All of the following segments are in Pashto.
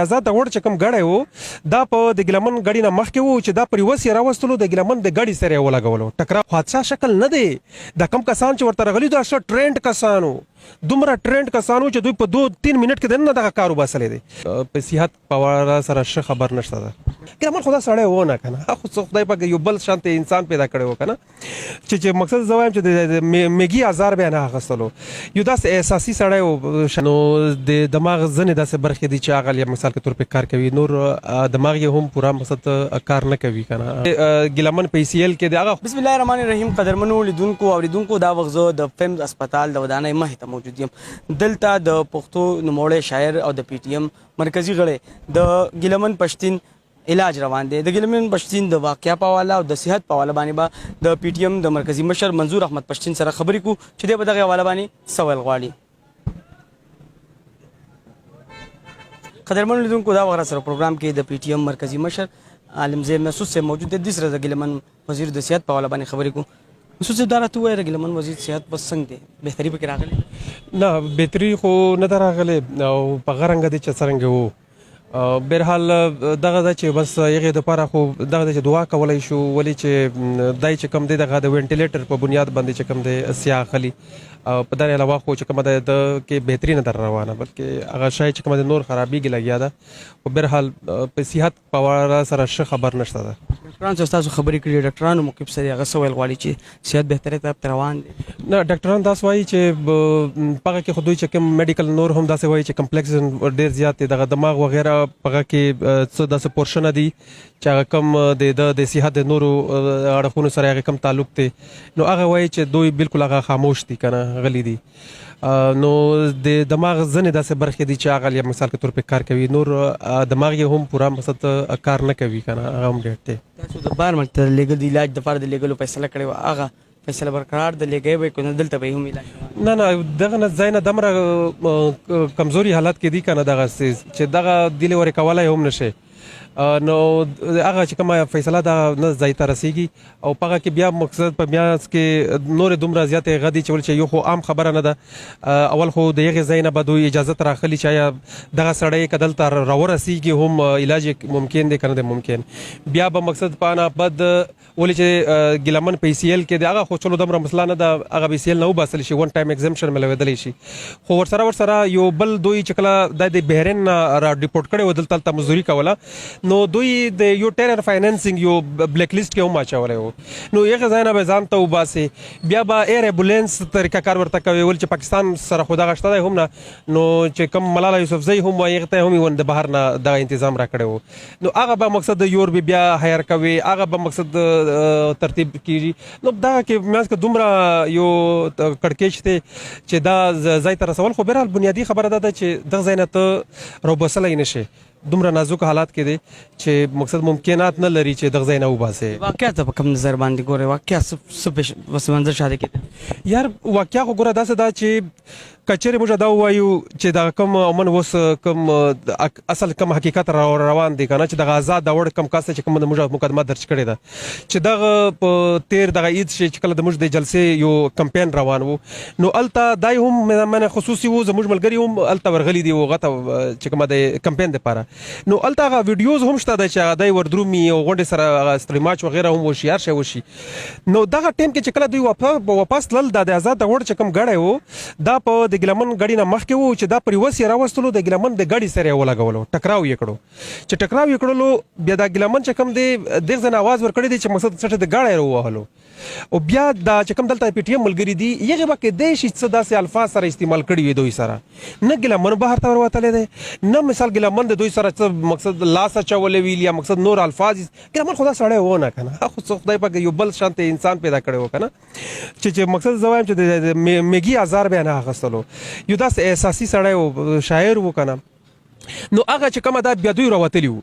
آزاد وړ چې کوم غړی و دا په د ګلمن غړي نه مخکې و چې دا پر وسی راوستلو د ګلمن د غړي سره ولګولو ټکراو حادثه شکل نه دی د کم کسان چې ورته راغلي دا ښه ټرینډ کسانو دومره ټرینډ کسانو چې دوی په 2-3 منټ کې دنه دغه کار وباسلې دي په صحت په اړه سره ښه خبر نشته ده ګلمن خدا سړی و نه کنه خو خدای پاک یو بل شانته انسان پیدا کړی و کنه چې مقصد زوایم چې د میګي هزار به نه غسلو یو داس احساسي سړی و شنو د دماغ ځنې داسې برخې دي چې هغه مثال کے طور په کار کوي نور دماغ یې هم پورا مقصد کار نه کوي کنه ګلمن په سی ال کې دی هغه بسم الله الرحمن الرحیم قدرمنو لیدونکو اوریدونکو دا وغزو د فیمز هسپتال د ودانۍ مخې ته موجود یم دلته د پښتو نوموړی شاعر او د پی ټی ایم مرکزی غړی د ګلمن پښتین علاج روان دی د ګلمن پښتین د واقعیا په حواله او د صحت په حواله باندې به د پی ټی ایم د مرکزی مشر منظور احمد پښتین سره خبرې کو چې د بدغه حواله باندې سوال غواړي قدرمن لیدونکو دا وغیرہ سره پروګرام کې د پی ټی ایم مرکزی مشر عالم زیب محسوس سے موجود دی سره د ګلمن وزیر د صحت په حواله باندې خبرې کو محسوس صاحب دا راته وایي د ګلمن وزیر صحت بس څنګه دی بهتري پکې راغلی نه بهتري خو نه ده راغلی او په هغه رنګه دی چې څرنګه و بهرحال دغه ده چې بس هغې دپاره خو دغه ده چې دعا کولی شو ولې چې دای چې کوم دی دغه د وینټیلیټر په بنیاد باندې چې کوم دی سیاه اخلي په دغې علاوه خو چې کومه ده د کې بهتري نه در روانه بلکې هغه شی چې کومه ده نور خرابېږي لګیا ده خو بهرحال په صحت په اړه سره ښه خبر نشته ده ډاکټرانو چې ستاسو خبرې کړي ډاکټرانو موقف سره هغه څه ویل غواړي چې صحت بهترۍ طرف ته روان دی نه ډاکټران داسې وایي چې په هغه کې خو دوی چې کوم میډیکل نور هم داسې وایي چې کمپلیکس ډېر زیات دی دغه دماغ وغیره په هغه کې څه داسې پورشنه دي چې هغه کم د صحت د نورو اړخونو سره هغه کم تعلق دی نو هغه وایي چې دوی بالکل هغه خاموش دي که نه غلي دي نو د دماغ ځنې داسې برخې دي چې هغه مثال کے طور په کار کوي نور دماغ یې هم پورا مقصد کار نه کوي که نه هغه هم ډېر دی تاسو د بار ملک ته لیږل د علاج دپاره د لیږلو فیصله کړې وه هغه فیصله برقرار د لیږی به که نه دلته به یې هم علاج نه نه دغه نه ځای نه دومره کمزوري حالت کې دي که نه دغه چې دغه دیلې ورې کولی هم نشي نو هغه چې کومه فیصله دا نه ځای ته رسیږي او په هغه کې بیا مقصد په میانځ کې نورې دومره زیاتې غدي چې ول چې یو خو عام خبره نه ده اول خو د هغې ځای نه به دوی اجازت راخلي چې آیا دغه سړی که دلته راورسیږي هم علاج ممکن دی که نه دی ممکن بیا به مقصد په انا بد ولې چې ګلمن په سی ال کې دی هغه خو چلو دومره مسله نه ده هغه به سی ال نه وباسلی شي ون ټایم ایگزمپشن ملوېدلی شي خو ورسره یو بل دوی چې کله دا د بحرین نه را ډیپورټ کړی و دلته هلته مزدوري کوله نو دوی د یو ټیرر فاینانسینګ یو بلیک لیست کې هم اچولی و نو هغې ځای نه به ځان ته وباسې بیا به ایر ایمبولینس طریقه کار ورته کوي ولې چې پاکستان سره خو دغه شته دی هم نه نو چې کوم ملاله یوسفزۍ هم وایي هغې ته هم یې د بهر نه دغه انتظام را کړی و نو هغه به مقصد د یور بیا هایر کوي هغه به مقصد ترتیب کېږي نو دغه کې منځ کې دومره یو کړکېچ دی چې دا ځای ته رسول خو بهرحال بنیادي خبره دا ده چې دغه ځای نه ته راوباسلی نه شي دومره نازک حالات کې دی چې مقصد ممکنات نه لري چې دغه ځای نه وباسي واقعیا ته په کوم نظر باندې ګورې واقعیا څه منظر شاده کېدل یار واقعیا خو ګوره داسې ده چې کچېرې موږ دا ووایو چې دغه کوم عموماً اوس کوم اصل کوم حقیقت روان دی که نه چې دغه آزاد د وړ کوم کس چې کوم د موږ مقدمه درج کړې ده چې دغه په تیر دغه عید شي چې کله د موږ د جلسې یو کمپین روان و نو هلته دای هم من خصوصي و زموږ ملګري هم هلته ورغلي دي هغه ته چې کومه د کمپین دپاره نو هلته هغه ویډیوز هم شته ده چې هغه دی وردرومي او غونډې سره هغه ستریماچ وغیره هم وشي هر شی وشي نو دغه ټایم کې چې کله دوی واپس تلل دا د آزاد د وړ چې کوم غړی و دا په د ګلمن غړي نه مخکې و چې دا پر وسې راوستلو د ګلمن د غړي سره یې ولګولو ټکراو یې کړو چې ټکراو یې کړلو بیا دا ګلمن چې کوم دی دغه ځای نه اواز ورکړی دی چې مقصد څه د غړی راووهلو او بیا دا چې کوم دلته پی ټی ایم ملګري دي هغې به کیدای شي څه داسې الفاظ سره استعمال کړي وي دوی سره نه ګلمن بهر ته وروتلی دی نه مثال ګلمن د دوی سره څه مقصد لاس اچولی وي یا مقصد نور الفاظ ګلمن خو دا سړی و نه که نه خو خدای پاک یو بل شانته انسان پیدا کړی و که نه چې مقصد زه وایم چې د میګي هزار به نه اخیستلو یو داسې احساسي سړی و شاعر و که نه نو هغه چې کومه دا بیا دوی راوتلي وو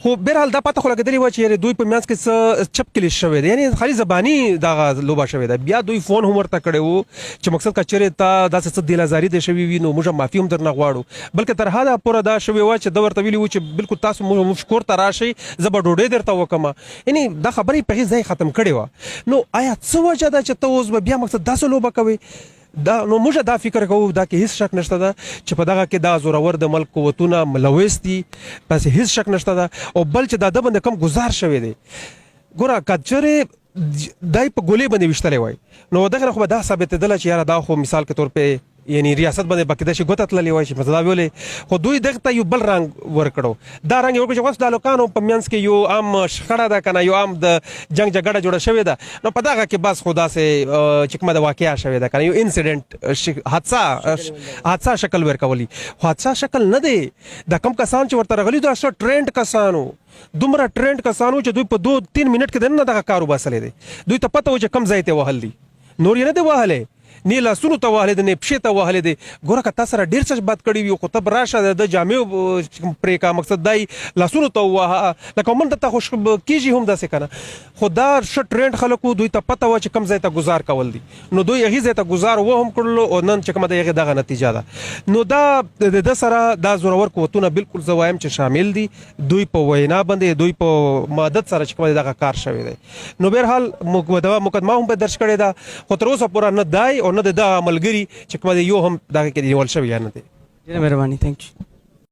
خو بهرحال دا پته خو لګېدلې وه چې دوی په منځ کې څه چپ کلیش شوی دی یعنې خالي زباني دغه لوبه شوې ده بیا دوی فون هم ورته کړی و چې مقصد که چېرې تا داسې څه دلازاري دی شوي وي نو موږ معافي هم درنه غواړو بلکې تر حده پوره دا شوې وه چې ده ورته ویلي وو چې بلکل تاسو موږ کور ته راشئ زه به ډوډۍ درته وکړم یعنې دا خبرې په هغې ځای ختم کړې وه نو آیا څه وجه ده چې ته اوس به بیا مقصد داسې لوبه کوې دا نو موږ دا فکر کوو دا کې هیڅ شک نشته ده چې په دغه کې دا زورور د ملک قوتونه ملوث دي بس هیڅ شک نشته ده او بل چې دا د باندې کم گزار شوی دی ګوره کچره دای په ګولې باندې وشتلې وای نو دغه خو به دا ثابتېدله چې یاره دا خو مثال کے طور په یعنی ریاست باندې بکیده شي ګوته تللی وای چې مزدا ویلې خو دوی دغه ته یو بل رنګ ورکړو دا رنګ یو چې اوس د لوکانو په منځ کې یو عام شخړه ده کنه یو عام د جنگ جګړه جوړه شوې ده نو په دغه کې بس خدا سه چې کومه د واقعیا شوې ده کنه یو انسیډنٹ حادثه شکل ورکولی حادثه شکل نه دی د کم کسان چې ورته راغلي دا څو ټرینډ کسانو دومره ټرینډ کسانو چې دوی په 2-3 منټ کې نه دغه کارو باسلې دي دوی ته پته و چې کم ځای ته وهل دي نور یې نه دی وهلې نه لاسونو ته وهلې دي نه پښې ته وهلې دي ګوره که تا سره ډېر څه بد کړي وي خو ته به راشه د جامې پرې کا مقصد دی لاسونو ته ووهه لکه من ته خوش کېږي هم داسې که نه خو دا ښه ټرینډ خلکو دوی ته پته وه چې کوم ځای ته ګزار کول دي نو دوی هغې ځای ته ګزار و هم کړلو او نن چې کومه د هغې دغه نتیجه ده نو دا د ده سره دا زورور قوتونه بالکل زه وایم چې شامل دي دوی په وینا باندې دوی په مدد سره چې کومه دغه کار شوی دی نو بهرحال مقدمه هم به درج کړې ده خو تر اوسه پوره نه دی او نه د دغه ملګري چې کومه یو هم دغه کې نیول شوی یا نه دی ډېره مهرباني تھینک یو